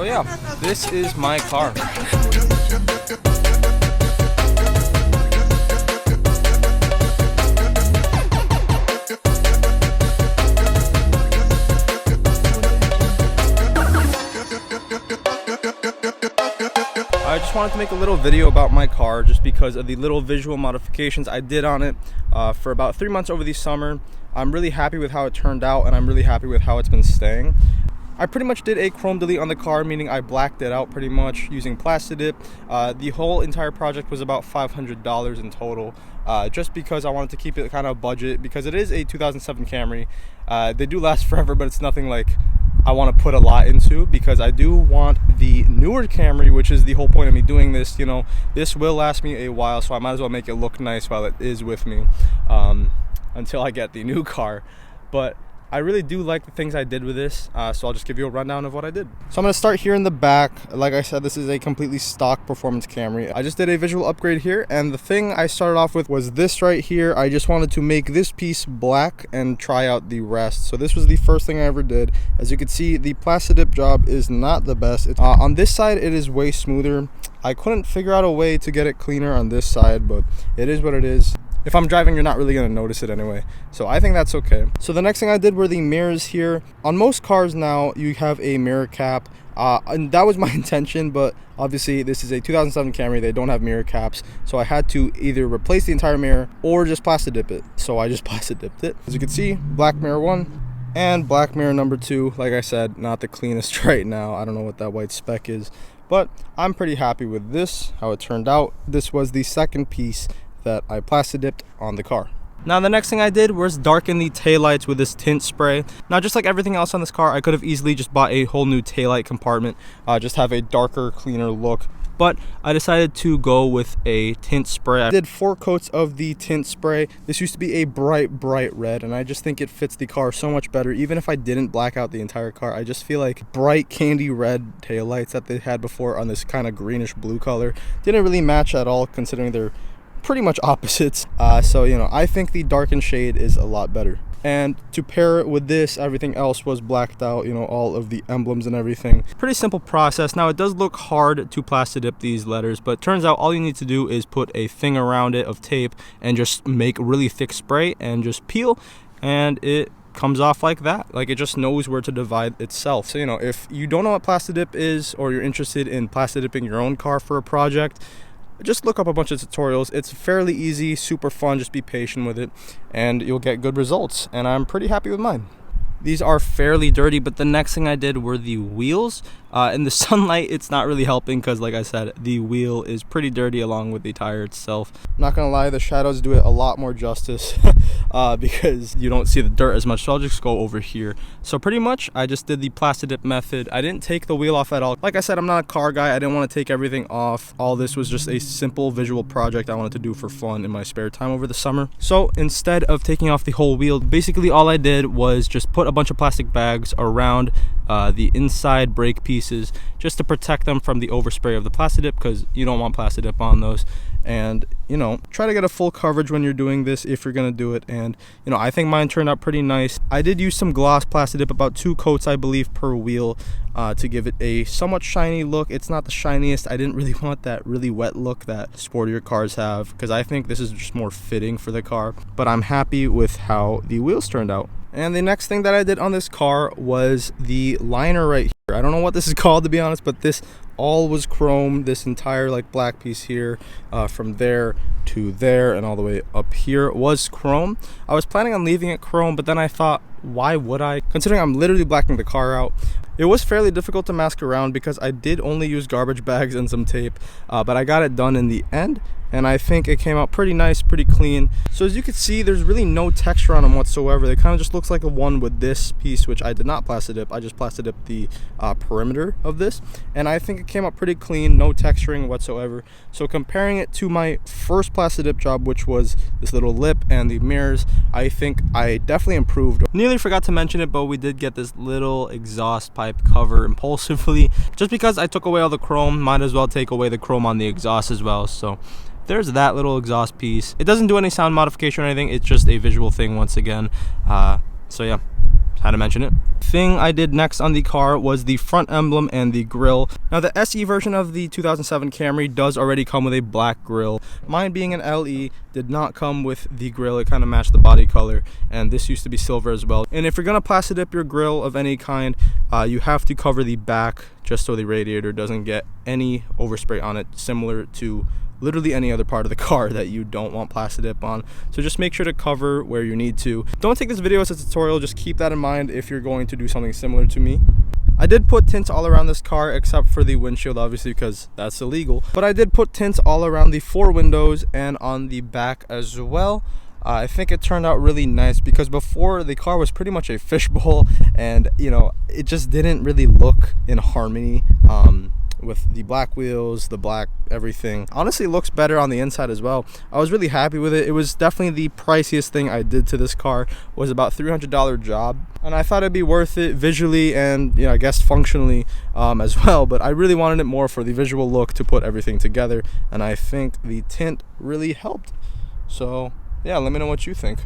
So yeah, this is my car. I just wanted to make a little video about my car just because of the little visual modifications I did on it for about 3 months over the summer. I'm really happy with how it turned out, and I'm really happy with how it's been staying. I pretty much did a chrome delete on the car, meaning I blacked it out pretty much using Plastidip. The whole entire project was about $500 in total, just because I wanted to keep it kind of budget, because it is a 2007 Camry. They do last forever, but it's nothing like I want to put a lot into, because I do want the newer Camry, which is the whole point of me doing this. You know, this will last me a while, so I might as well make it look nice while it is with me until I get the new car. But I really do like the things I did with this, so I'll just give you a rundown of what I did. So I'm going to start here in the back. Like I said, this is a completely stock performance Camry. I just did a visual upgrade here, and the thing I started off with was this right here. I just wanted to make this piece black and try out the rest. So this was the first thing I ever did. As you can see, the Plastidip job is not the best. On this side, it is way smoother. I couldn't figure out a way to get it cleaner on this side, but it is what it is. If I'm driving, you're not really going to notice it anyway, so I think that's okay. So the next thing I did were the mirrors here. On most cars now, you have a mirror cap, and that was my intention, but obviously this is a 2007 Camry. They don't have mirror caps, so I had to either replace the entire mirror or just Plastidip it. So I just Plastidiped it. As you can see, black mirror 1 and black mirror number 2. Like I said, not the cleanest right now. I don't know what that white speck is, but I'm pretty happy with this, how it turned out. This was the second piece that I Plastidipped on the car. Now the next thing I did was darken the taillights with this tint spray. Now just like everything else on this car, I could have easily just bought a whole new taillight compartment, just have a darker, cleaner look. But I decided to go with a tint spray. I did 4 coats of the tint spray. This used to be a bright red, and I just think it fits the car so much better. Even if I didn't black out the entire car, I just feel like bright candy red taillights that they had before on this kind of greenish blue color didn't really match at all, considering they're pretty much opposites. So you know, I think the darkened shade is a lot better. And to pair it with this, everything else was blacked out, you know, all of the emblems and everything. Pretty simple process. Now it does look hard to Plastidip these letters, but turns out all you need to do is put a thing around it of tape and just make really thick spray and just peel, and it comes off like that. Like, it just knows where to divide itself. So you know, if you don't know what Plastidip is, or you're interested in Plastidipping your own car for a project, just look up a bunch of tutorials. It's fairly easy, super fun. Just be patient with it and you'll get good results, and I'm pretty happy with mine. These are fairly dirty, but the next thing I did were the wheels. In the sunlight, it's not really helping because, like I said, the wheel is pretty dirty along with the tire itself. Not gonna lie, the shadows do it a lot more justice because you don't see the dirt as much. So I'll just go over here. So pretty much, I just did the Plastidip method. I didn't take the wheel off at all. Like I said, I'm not a car guy. I didn't want to take everything off. All this was just a simple visual project I wanted to do for fun in my spare time over the summer. So instead of taking off the whole wheel, basically all I did was just put a bunch of plastic bags around the inside brake pieces just to protect them from the overspray of the Plastidip, because you don't want Plastidip on those. And you know, try to get a full coverage when you're doing this if you're gonna do it. And you know, I think mine turned out pretty nice. I did use some gloss Plastidip, about 2 coats I believe per wheel, to give it a somewhat shiny look. It's not the shiniest. I didn't really want that really wet look that sportier cars have, because I think this is just more fitting for the car. But I'm happy with how the wheels turned out. And the next thing that I did on this car was the liner right here. I don't know what this is called, to be honest, but this all was chrome. This entire like black piece here, from there to there and all the way up here, was chrome. I was planning on leaving it chrome, but then I thought, why would I? Considering I'm literally blacking the car out. It was fairly difficult to mask around because I did only use garbage bags and some tape, but I got it done in the end, and I think it came out pretty nice, pretty clean. So as you can see, there's really no texture on them whatsoever. They kind of just looks like a one with this piece, which I did not Plastidip. I just Plastidip the perimeter of this, and I think it came out pretty clean, no texturing whatsoever. So comparing it to my first Plastidip job, which was this little lip and the mirrors, I think I definitely improved. Nearly forgot to mention it, but we did get this little exhaust pipe cover impulsively. Just because I took away all the chrome, might as well take away the chrome on the exhaust as well. So there's that little exhaust piece. It doesn't do any sound modification or anything. It's just a visual thing once again. So yeah, had to mention it. thing I did next on the car was the front emblem and the grille. Now the SE version of the 2007 Camry does already come with a black grille. Mine being an LE did not come with the grille. It kind of matched the body color, and this used to be silver as well. And if you're gonna Plastidip your grille of any kind, you have to cover the back just so the radiator doesn't get any overspray on it, similar to literally any other part of the car that you don't want Plastidip on. So just make sure to cover where you need to. Don't take this video as a tutorial, just keep that in mind if you're going to do something similar to me. I did put tints all around this car except for the windshield, obviously, because that's illegal. But I did put tints all around the 4 windows and on the back as well. I think it turned out really nice because before the car was pretty much a fishbowl, and you know, it just didn't really look in harmony with the black wheels, the black everything. Honestly, it looks better on the inside as well. I was really happy with it. It was definitely the priciest thing I did to this car. Was about $300 job, and I thought it'd be worth it visually and, you know, I guess functionally as well. But I really wanted it more for the visual look to put everything together, and I think the tint really helped. So yeah, let me know what you think.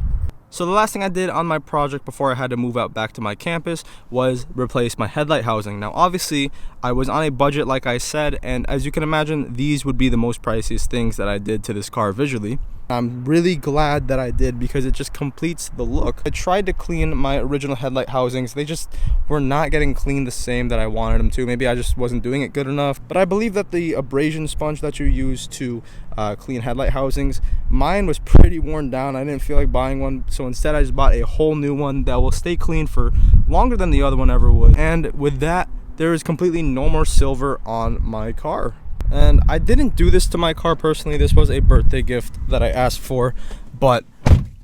So the last thing I did on my project before I had to move out back to my campus was replace my headlight housing. Now obviously I was on a budget, like I said, and as you can imagine, these would be the most priciest things that I did to this car visually. I'm really glad that I did because it just completes the look. I tried to clean my original headlight housings. They just were not getting cleaned the same that I wanted them to. Maybe I just wasn't doing it good enough. But I believe that the abrasion sponge that you use to clean headlight housings, mine was pretty worn down. I didn't feel like buying one. So instead I just bought a whole new one that will stay clean for longer than the other one ever would. And with that, there is completely no more silver on my car. And I didn't do this to my car personally. This was a birthday gift that I asked for, but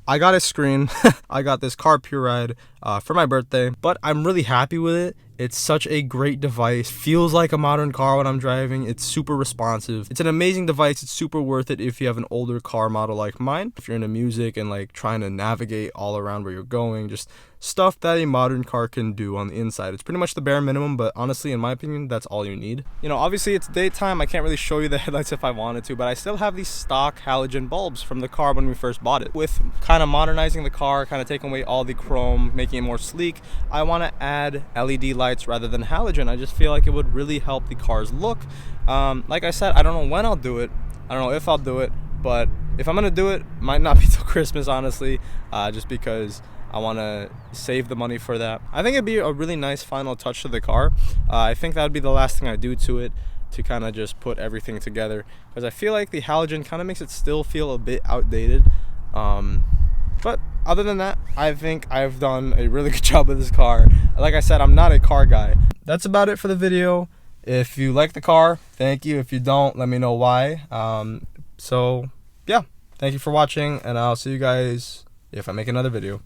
I got a screen. I got this car Pure Ride for my birthday, but I'm really happy with it. It's such a great device. Feels like a modern car when I'm driving. It's super responsive. It's an amazing device. It's super worth it if you have an older car model like mine. If you're into music and like trying to navigate all around where you're going, just stuff that a modern car can do on the inside. It's pretty much the bare minimum, but honestly, in my opinion, that's all you need. You know, obviously it's daytime. I can't really show you the headlights if I wanted to, but I still have these stock halogen bulbs from the car when we first bought it. With kind of modernizing the car, kind of taking away all the chrome, making it more sleek, I want to add LED lights rather than halogen. I just feel like it would really help the car's look. Like I said, I don't know when I'll do it. I don't know if I'll do it, but if I'm gonna do it, might not be till Christmas, honestly, just because I want to save the money for that. I think it'd be a really nice final touch to the car. I think that would be the last thing I do to it, to kind of just put everything together, because I feel like the halogen kind of makes it still feel a bit outdated. But other than that, I think I've done a really good job with this car. Like I said, I'm not a car guy. That's about it for the video. If you like the car, thank you. If you don't, let me know why. So yeah, thank you for watching, and I'll see you guys if I make another video.